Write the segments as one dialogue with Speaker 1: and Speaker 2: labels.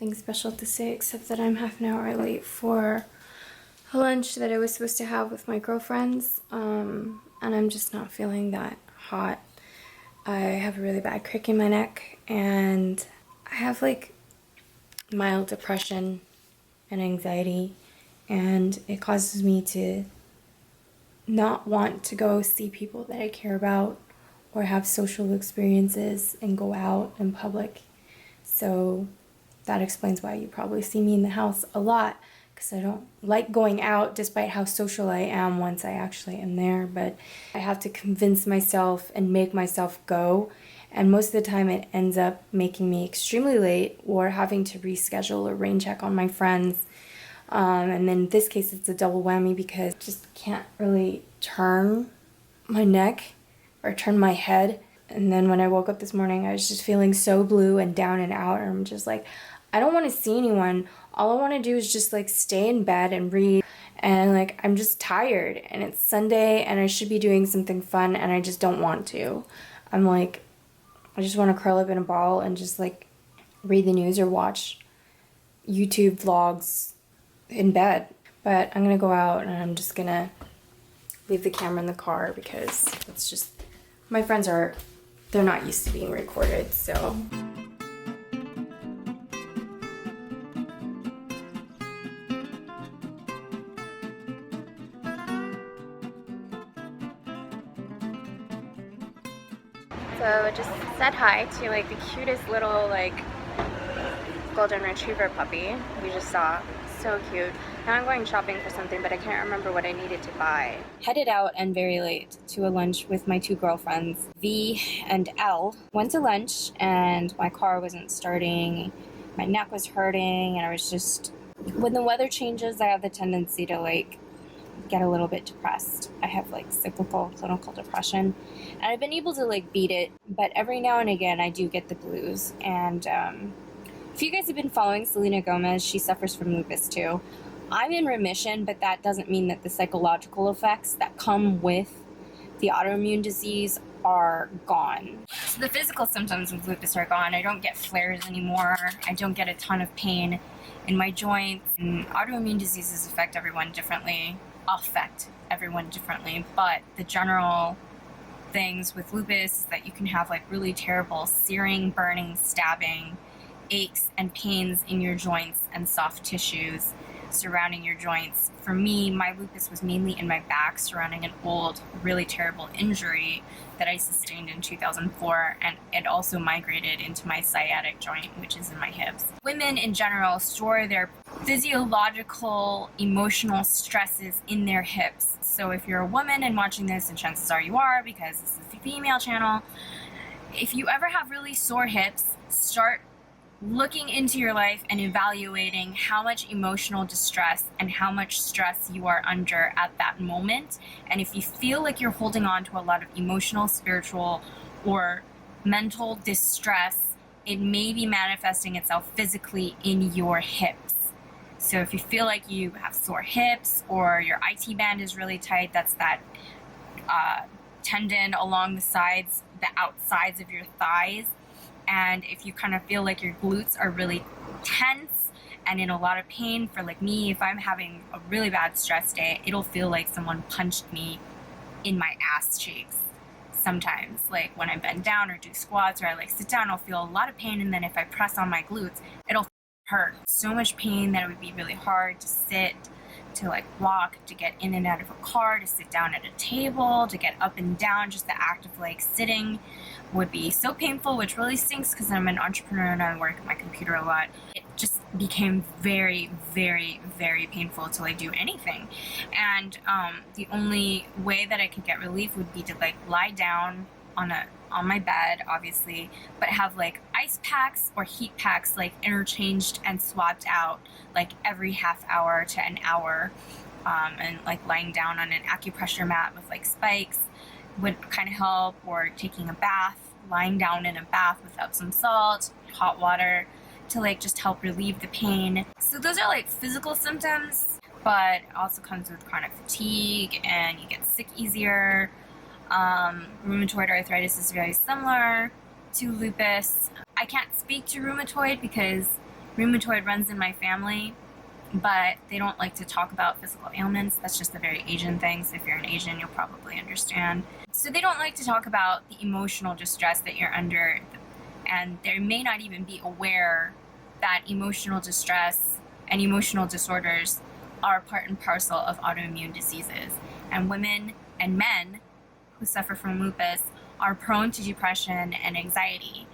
Speaker 1: nothing special to say except that I'm half an hour late for a lunch that I was supposed to have with my girlfriends, and I'm just not feeling that hot. I have a really bad crick in my neck, and I have like mild depression and anxiety, and it causes me to not want to go see people that I care about or have social experiences and go out in public. So that explains why you probably see me in the house a lot, because I don't like going out despite how social I am once I actually am there. But I have to convince myself and make myself go, and most of the time it ends up making me extremely late or having to reschedule or rain check on my friends. And then in this case it's a double whammy because I just can't really turn my neck or turn my head. And then when I woke up this morning, I was just feeling so blue and down and out. And I'm just like, I don't want to see anyone. All I want to do is just like stay in bed and read. And like, I'm just tired. And it's Sunday and I should be doing something fun and I just don't want to. I'm like, I just want to curl up in a ball and just like read the news or watch YouTube vlogs in bed. But I'm going to go out and I'm just going to leave the camera in the car because it's just, my friends they're not used to being recorded, so. So just said hi to like the cutest little like golden retriever puppy we just saw. So cute. Now I'm going shopping for something, but I can't remember what I needed to buy. Headed out and very late to a lunch with my two girlfriends, V and L. Went to lunch and my car wasn't starting. My neck was hurting and I was just, when the weather changes, I have the tendency to like get a little bit depressed. I have like cyclical clinical depression and I've been able to like beat it, but every now and again I do get the blues. And if you guys have been following Selena Gomez, she suffers from lupus too. I'm in remission, but that doesn't mean that the psychological effects that come with the autoimmune disease are gone. So the physical symptoms of lupus are gone. I don't get flares anymore. I don't get a ton of pain in my joints. And autoimmune diseases affect everyone differently, but the general things with lupus is that you can have like really terrible searing, burning, stabbing, aches and pains in your joints and soft tissues surrounding your joints. For me, my lupus was mainly in my back surrounding an old, really terrible injury that I sustained in 2004, and it also migrated into my sciatic joint, which is in my hips. Women in general store their physiological, emotional stresses in their hips. So if you're a woman and watching this, and chances are you are because this is a female channel, if you ever have really sore hips, start looking into your life and evaluating how much emotional distress and how much stress you are under at that moment. And if you feel like you're holding on to a lot of emotional, spiritual, or mental distress, it may be manifesting itself physically in your hips. So if you feel like you have sore hips or your IT band is really tight, that's that tendon along the sides, the outsides of your thighs. And if you kind of feel like your glutes are really tense and in a lot of pain, for like me, if I'm having a really bad stress day, it'll feel like someone punched me in my ass cheeks. Sometimes, like when I bend down or do squats or I like sit down, I'll feel a lot of pain, and then if I press on my glutes, it'll hurt. So much pain that it would be really hard to sit, to like walk, to get in and out of a car, to sit down at a table, to get up and down. Just the act of like sitting would be so painful, which really stinks because I'm an entrepreneur and I work at my computer a lot. It just became very, very, very painful to like do anything. And the only way that I could get relief would be to like lie down on my bed, obviously, but have like ice packs or heat packs like interchanged and swapped out like every half hour to an hour, and like lying down on an acupressure mat with like spikes would kind of help, or taking a bath, lying down in a bath with Epsom salt, hot water, to like just help relieve the pain. So those are like physical symptoms, but it also comes with chronic fatigue and you get sick easier. Rheumatoid arthritis is very similar to lupus. I can't speak to rheumatoid because
Speaker 2: Rheumatoid runs in my family, but they don't like to talk about physical ailments. That's just a very Asian thing, so if you're an Asian, you'll probably understand. So they don't like to talk about the emotional distress that you're under, and they may not even be aware that emotional distress and emotional disorders are part and parcel of autoimmune diseases. And women and men who suffer from lupus are prone to depression and anxiety.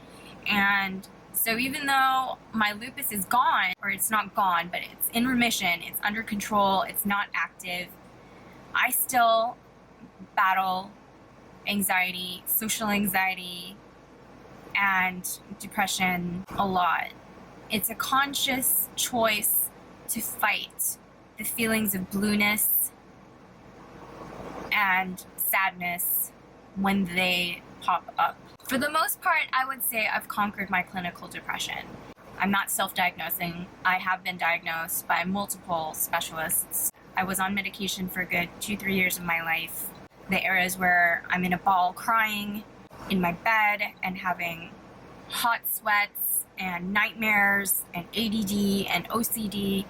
Speaker 2: And so even though my lupus is gone, or it's not gone, but it's in remission, it's under control, it's not active, I still battle anxiety, social anxiety, and depression a lot. It's a conscious choice to fight the feelings of blueness and sadness when they pop up. For the most part, I would say I've conquered my clinical depression. I'm not self-diagnosing. I have been diagnosed by multiple specialists. I was on medication for a good 2-3 years of my life. The areas where I'm in a ball crying in my bed and having hot sweats and nightmares and ADD and OCD,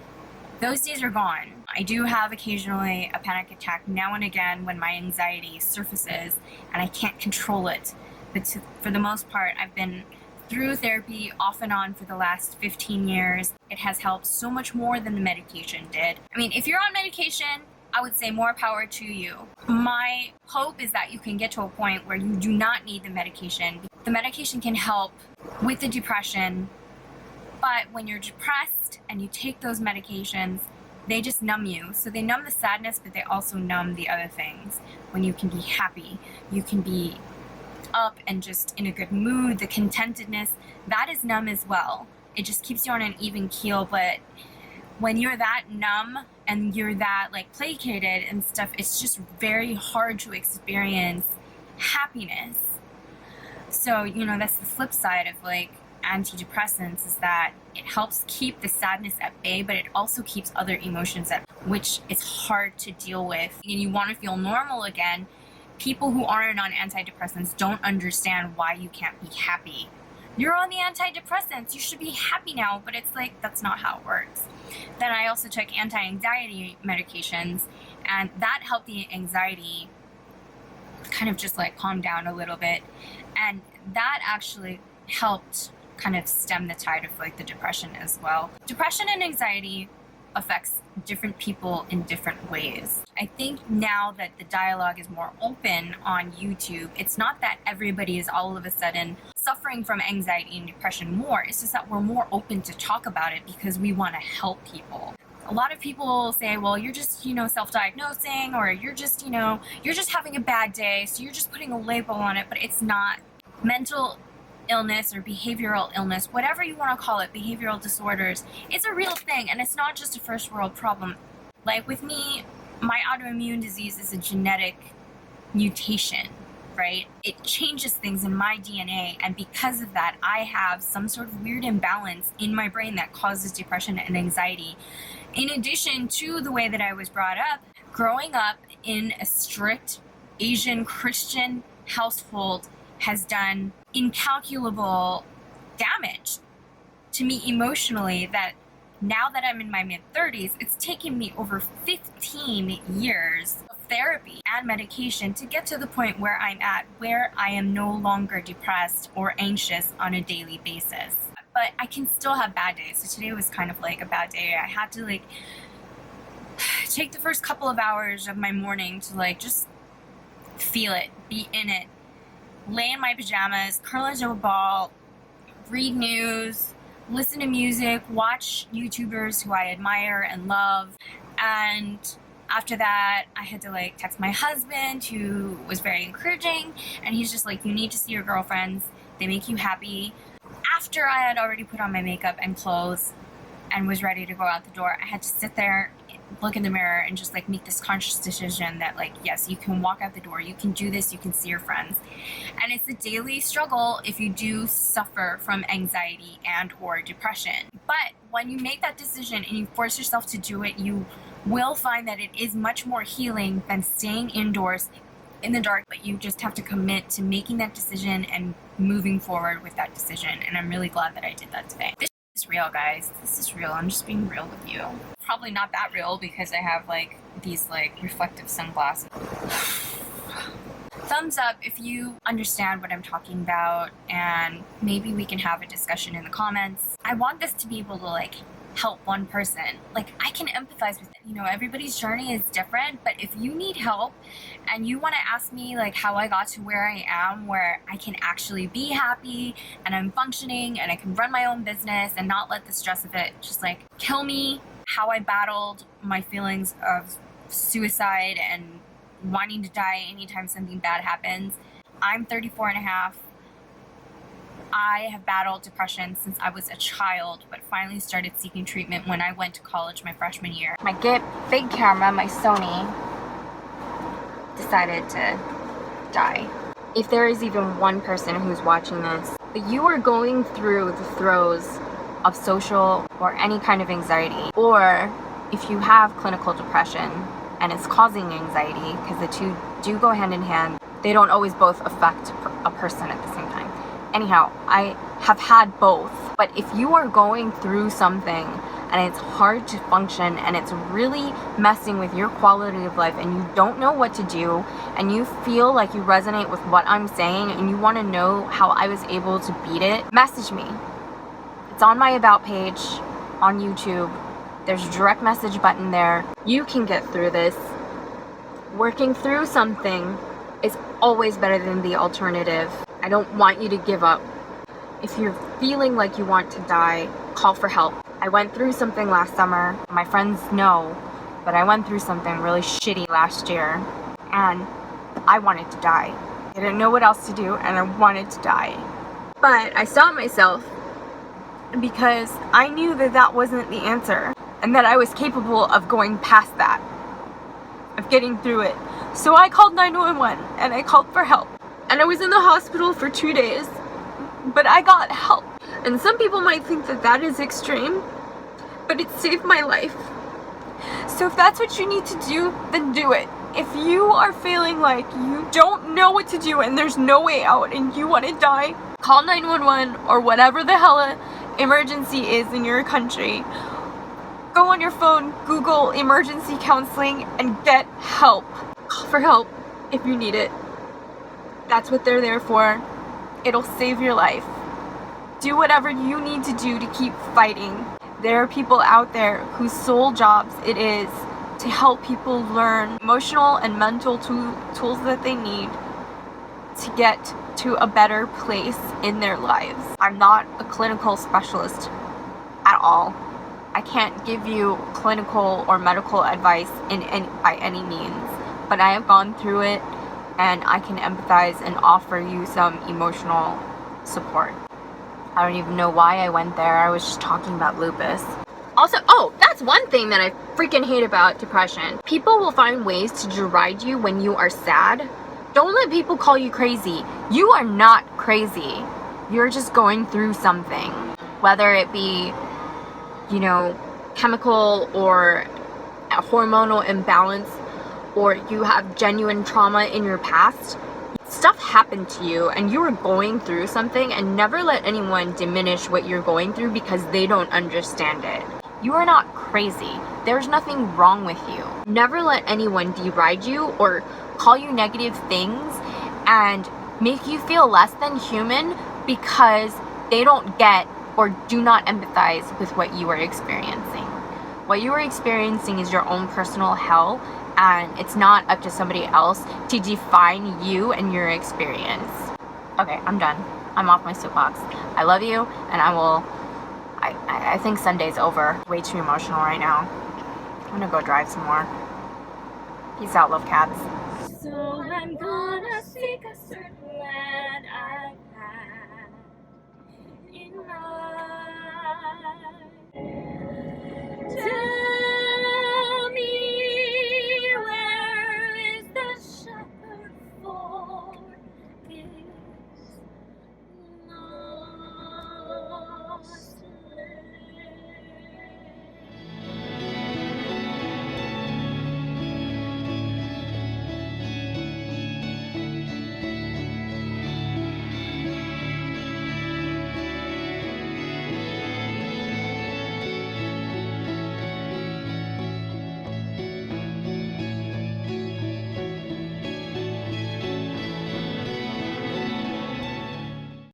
Speaker 2: those days are gone. I do have occasionally a panic attack now and again when my anxiety surfaces and I can't control it. But for the most part, I've been through therapy off and on for the last 15 years. It has helped so much more than the medication did. I mean, if you're on medication, I would say more power to you. My hope is that you can get to a point where you do not need the medication. The medication can help with the depression, but when you're depressed and you take those medications, they just numb you. So they numb the sadness, but they also numb the other things. When you can be happy, you can be up and just in a good mood, the contentedness, that is numb as well. It just keeps you on an even keel, but when you're that numb and you're that like placated and stuff, it's just very hard to experience happiness. So, you know, that's the flip side of like antidepressants, is that it helps keep the sadness at bay, but it also keeps other emotions at, which is hard to deal with. And you want to feel normal again. People who aren't on antidepressants don't understand why you can't be happy. You're on the antidepressants, you should be happy now, but it's like, that's not how it works. Then I also took anti-anxiety medications, and that helped the anxiety kind of just like calm down a little bit. And that actually helped kind of stem the tide of like the depression as well. Depression and anxiety affects different people in different ways. I think now that the dialogue is more open on YouTube, it's not that everybody is all of a sudden suffering from anxiety and depression more. It's just that we're more open to talk about it because we want to help people. A lot of people say, well, you're just, you know, self-diagnosing, or you're just, you know, you're just having a bad day, so you're just putting a label on it, but it's not. Mental illness or behavioral illness, whatever you want to call it, behavioral disorders, it's a real thing, and it's not just a first world problem. Like with me, my autoimmune disease is a genetic mutation, right? It changes things in my DNA, and because of that, I have some sort of weird imbalance in my brain that causes depression and anxiety. In addition to the way that I was brought up, growing up in a strict Asian Christian household has done incalculable damage to me emotionally, that now that I'm in my mid-30s, it's taken me over 15 years of therapy and medication to get to the point where I'm at, where I am no longer depressed or anxious on a daily basis. But I can still have bad days. So today was kind of like a bad day. I had to like take the first couple of hours of my morning to like just feel it, be in it, lay in my pajamas, curl into a ball, read news, listen to music, watch YouTubers who I admire and love. And after that, I had to like text my husband, who was very encouraging, and he's just like, you need to see your girlfriends, they make you happy. After I had already put on my makeup and clothes and was ready to go out the door, I had to sit there, look in the mirror, and just like make this conscious decision that like, yes, you can walk out the door, you can do this, you can see your friends. And it's a daily struggle if you do suffer from anxiety and or depression. But when you make that decision and you force yourself to do it, you will find that it is much more healing than staying indoors in the dark. But you just have to commit to making that decision and moving forward with that decision. And I'm really glad that I did that today. This is is real, guys. This is real. I'm just being real with you. Probably not that real because I have like these like reflective sunglasses. Thumbs up if you understand what I'm talking about, and maybe we can have a discussion in the comments. I want this to be able to like help one person. Like, I can empathize with it. You know, everybody's journey is different, but if you need help and you want to ask me like how I got to where I am, where I can actually be happy and I'm functioning and I can run my own business and not let the stress of it just like kill me, how I battled my feelings of suicide and wanting to die anytime something bad happens. I'm 34 and a half. I have battled depression since I was a child, but finally started seeking treatment when I went to college my freshman year. My big camera, my Sony, decided to die. If there is even one person who's watching this, but you are going through the throes of social or any kind of anxiety, or if you have clinical depression and it's causing anxiety, because the two do go hand in hand, they don't always both affect a person at the same time. Anyhow, I have had both, but if you are going through something and it's hard to function and it's really messing with your quality of life and you don't know what to do and you feel like you resonate with what I'm saying and you want to know how I was able to beat it, message me. It's on my About page on YouTube. There's a direct message button there. You can get through this. Working through something is always better than the alternative. I don't want you to give up. If you're feeling like you want to die, call for help. I went through something last summer. My friends know, but I went through something really shitty last year, and I wanted to die. I didn't know what else to do, and I wanted to die. But I stopped myself because I knew that that wasn't the answer, and that I was capable of going past that, of getting through it. So I called 911, and I called for help. And I was in the hospital for 2 days, but I got help. And some people might think that that is extreme, but it saved my life. So if that's what you need to do, then do it. If you are feeling like you don't know what to do and there's no way out and you want to die, call 911 or whatever the hell emergency is in your country. Go on your phone, Google emergency counseling, and get help. Call for help if you need it. That's what they're there for. It'll save your life. Do whatever you need to do to keep fighting. There are people out there whose sole jobs it is to help people learn emotional and mental tools that they need to get to a better place in their lives. I'm not a clinical specialist at all. I can't give you clinical or medical advice by any means, but I have gone through it and I can empathize and offer you some emotional support. I don't even know why I went there. I was just talking about lupus. Also, oh, that's one thing that I freaking hate about depression. People will find ways to deride you when you are sad. Don't let people call you crazy. You are not crazy. You're just going through something. Whether it be, you know, chemical or a hormonal imbalance, or you have genuine trauma in your past. Stuff happened to you and you were going through something, and never let anyone diminish what you're going through because they don't understand it. You are not crazy. There's nothing wrong with you. Never let anyone deride you or call you negative things and make you feel less than human because they don't get or do not empathize with what you are experiencing. What you are experiencing is your own personal hell, and it's not up to somebody else to define you and your experience. Okay, I'm done. I'm off my soapbox. I love you, and I think Sunday's over. Way too emotional right now. I'm gonna go drive some more. Peace out, love cats. So I'm gone.